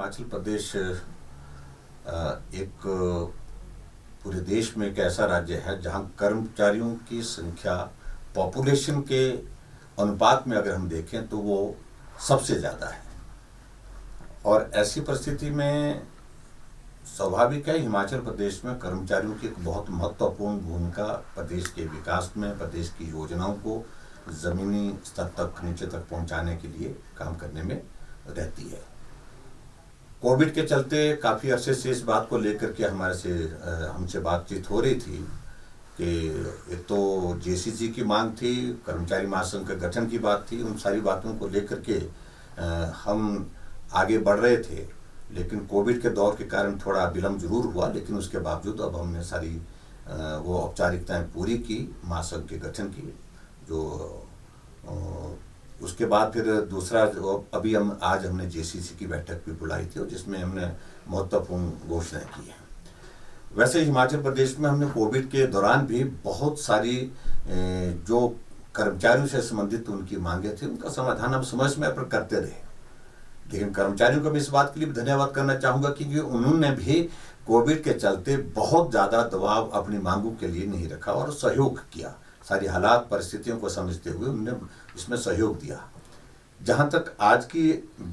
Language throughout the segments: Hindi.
हिमाचल प्रदेश एक पूरे देश में एक ऐसा राज्य है जहां कर्मचारियों की संख्या पॉपुलेशन के अनुपात में अगर हम देखें तो वो सबसे ज़्यादा है। और ऐसी परिस्थिति में स्वाभाविक है हिमाचल प्रदेश में कर्मचारियों की एक बहुत महत्वपूर्ण भूमिका प्रदेश के विकास में, प्रदेश की योजनाओं को ज़मीनी स्तर तक, नीचे तक पहुंचाने के लिए काम करने में रहती है। कोविड के चलते काफ़ी अरसे से इस बात को लेकर के हमसे बातचीत हो रही थी कि एक तो जेसीसी की मांग थी, कर्मचारी महासंघ के गठन की बात थी। उन सारी बातों को लेकर के हम आगे बढ़ रहे थे, लेकिन कोविड के दौर के कारण थोड़ा विलम्ब जरूर हुआ, लेकिन उसके बावजूद अब हमने सारी वो औपचारिकताएं पूरी की महासंघ के गठन की। जो उसके बाद फिर दूसरा अभी आज हमने जेसीसी की बैठक भी बुलाई थी और जिसमें हमने महत्वपूर्ण घोषणा की है। वैसे हिमाचल प्रदेश में हमने कोविड के दौरान भी बहुत सारी जो कर्मचारियों से संबंधित उनकी मांगे थी उनका समाधान हम समय समय पर करते रहे। लेकिन कर्मचारियों को मैं इस बात के लिए भी धन्यवाद करना चाहूँगा क्योंकि उन्होंने भी कोविड के चलते बहुत ज़्यादा दबाव अपनी मांगों के लिए नहीं रखा और सहयोग किया। सारी हालात परिस्थितियों को समझते हुए उन्होंने इसमें सहयोग दिया। जहाँ तक आज की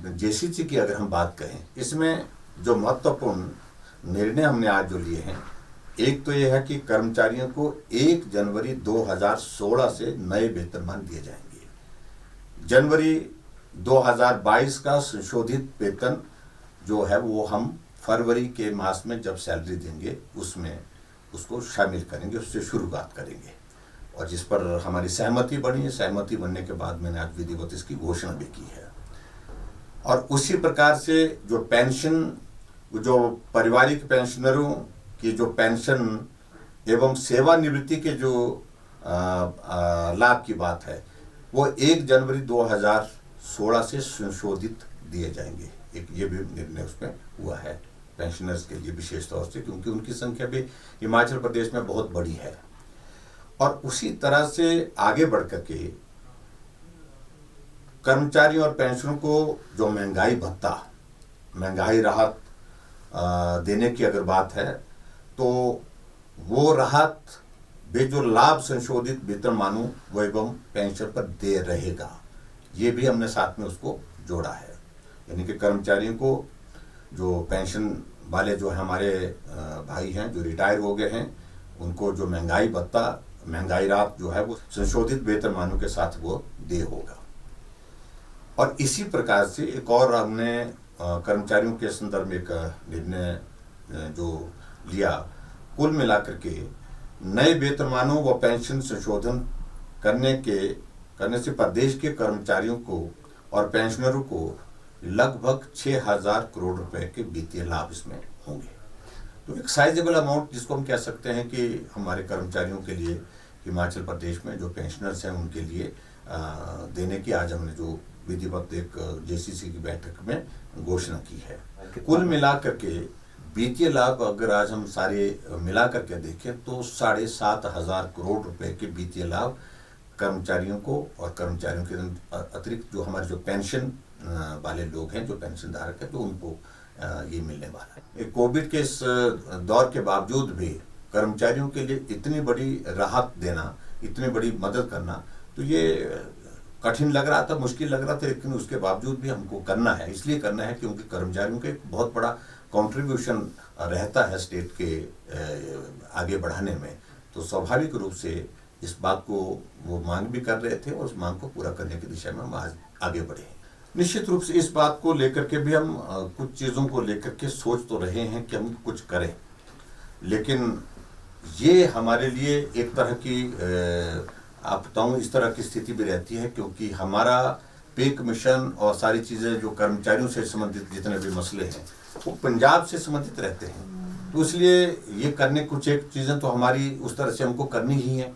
जेसीसी की अगर हम बात करें, इसमें जो महत्वपूर्ण निर्णय हमने आज जो लिए हैं, एक तो ये है कि कर्मचारियों को 1 जनवरी 2016 से नए वेतनमान दिए जाएंगे। जनवरी 2022 का संशोधित वेतन जो है वो हम फरवरी के मास में जब सैलरी देंगे उसमें उसको शामिल करेंगे, उससे शुरुआत करेंगे और जिस पर हमारी सहमति बनी है। सहमति बनने के बाद मैंने आज विधिवत इसकी घोषणा भी की है। और उसी प्रकार से जो पेंशन, जो पारिवारिक पेंशनरों की जो पेंशन एवं सेवानिवृत्ति के जो लाभ की बात है वो 1 जनवरी 2016 से संशोधित दिए जाएंगे। एक ये भी निर्णय उसमें हुआ है पेंशनर्स के लिए विशेष तौर से, क्योंकि उनकी संख्या भी हिमाचल प्रदेश में बहुत बड़ी है। और उसी तरह से आगे बढ़ करके कर्मचारियों और पेंशनरों को जो महंगाई भत्ता, महंगाई राहत देने की अगर बात है तो वो राहत भी जो लाभ संशोधित वेतनमानों व एवं पेंशन पर दे रहेगा, ये भी हमने साथ में उसको जोड़ा है। यानी कि कर्मचारियों को जो पेंशन वाले जो हमारे भाई हैं जो रिटायर हो गए हैं, उनको जो महंगाई भत्ता, महंगाई राहत जो है वो संशोधित वेतनमानों के साथ वो दे होगा। और इसी प्रकार से एक और हमने कर्मचारियों के संदर्भ में एक निर्णय जो लिया, कुल मिलाकर के नए वेतनमानों व पेंशन संशोधन करने से प्रदेश के कर्मचारियों को और पेंशनरों को लगभग 6,000 करोड़ रुपए के वित्तीय लाभ इसमें होंगे। तो एक साइजेबल अमाउंट जिसको हम कह सकते हैं कि हमारे कर्मचारियों के लिए हिमाचल प्रदेश में जो पेंशनर्स हैं उनके लिए देने की आज हमने जो विधिवत एक जेसीसी की बैठक में घोषणा की है। कुल मिलाकर के वित्तीय लाभ अगर आज हम सारे मिला करके देखें तो 7,500 करोड़ रुपए के वित्तीय लाभ कर्मचारियों को और कर्मचारियों के अतिरिक्त जो हमारे जो पेंशन वाले लोग हैं, जो पेंशन धारक हैं, तो उनको ये मिलने वाला है। कोविड के इस दौर के बावजूद भी कर्मचारियों के लिए इतनी बड़ी राहत देना, इतनी बड़ी मदद करना, तो ये कठिन लग रहा था, मुश्किल लग रहा था, लेकिन उसके बावजूद भी हमको करना है। इसलिए करना है क्योंकि कर्मचारियों का एक बहुत बड़ा कंट्रीब्यूशन रहता है स्टेट के आगे बढ़ाने में। तो स्वाभाविक रूप से इस बात को वो मांग भी कर रहे थे और उस मांग को पूरा करने की दिशा में हम आज आगे बढ़े हैं। निश्चित रूप से इस बात को लेकर के भी हम कुछ चीज़ों को लेकर के सोच तो रहे हैं कि हम कुछ करें, लेकिन ये हमारे लिए एक तरह की आप बताऊँ इस तरह की स्थिति भी रहती है क्योंकि हमारा पे कमीशन और सारी चीज़ें जो कर्मचारियों से संबंधित जितने भी मसले हैं वो पंजाब से संबंधित रहते हैं। तो इसलिए ये करने कुछ एक चीज़ें तो हमारी उस तरह से हमको करनी ही है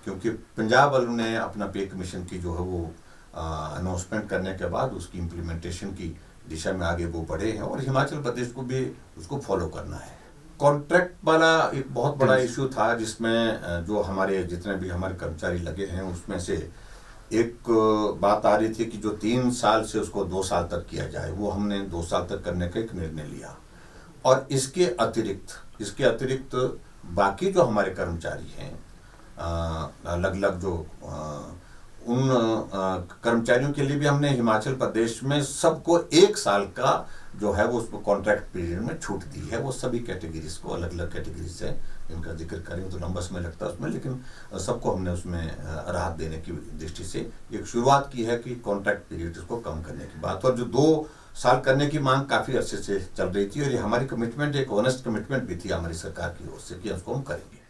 क्योंकि पंजाब वालों ने अपना पे कमीशन की जो है वो अनाउंसमेंट करने के बाद उसकी इम्प्लीमेंटेशन की दिशा में आगे वो बढ़े हैं और हिमाचल प्रदेश को भी उसको फॉलो करना है। कॉन्ट्रैक्ट वाला एक बहुत बड़ा इशू था जिसमें जो हमारे जितने भी हमारे कर्मचारी लगे हैं उसमें से एक बात आ रही थी कि जो 3 साल से उसको 2 साल तक किया जाए, वो हमने 2 साल तक करने का एक निर्णय लिया। और इसके अतिरिक्त बाकी जो हमारे कर्मचारी हैं, अलग अलग जो उन कर्मचारियों के लिए भी हमने हिमाचल प्रदेश में सबको 1 साल का जो है वो उसको कॉन्ट्रैक्ट पीरियड में छूट दी है। वो सभी कैटेगरीज को, अलग अलग कैटेगरीज है, इनका जिक्र करें तो लंबा समय लगता है उसमें, लेकिन सबको हमने उसमें राहत देने की दृष्टि से एक शुरुआत की है कि कॉन्ट्रैक्ट पीरियड को कम करने की बात। और जो 2 साल करने की मांग काफ़ी अरसे से चल रही थी, और ये हमारी कमिटमेंट, एक ऑनेस्ट कमिटमेंट भी थी हमारी सरकार की ओर से कि उसको हम करेंगे।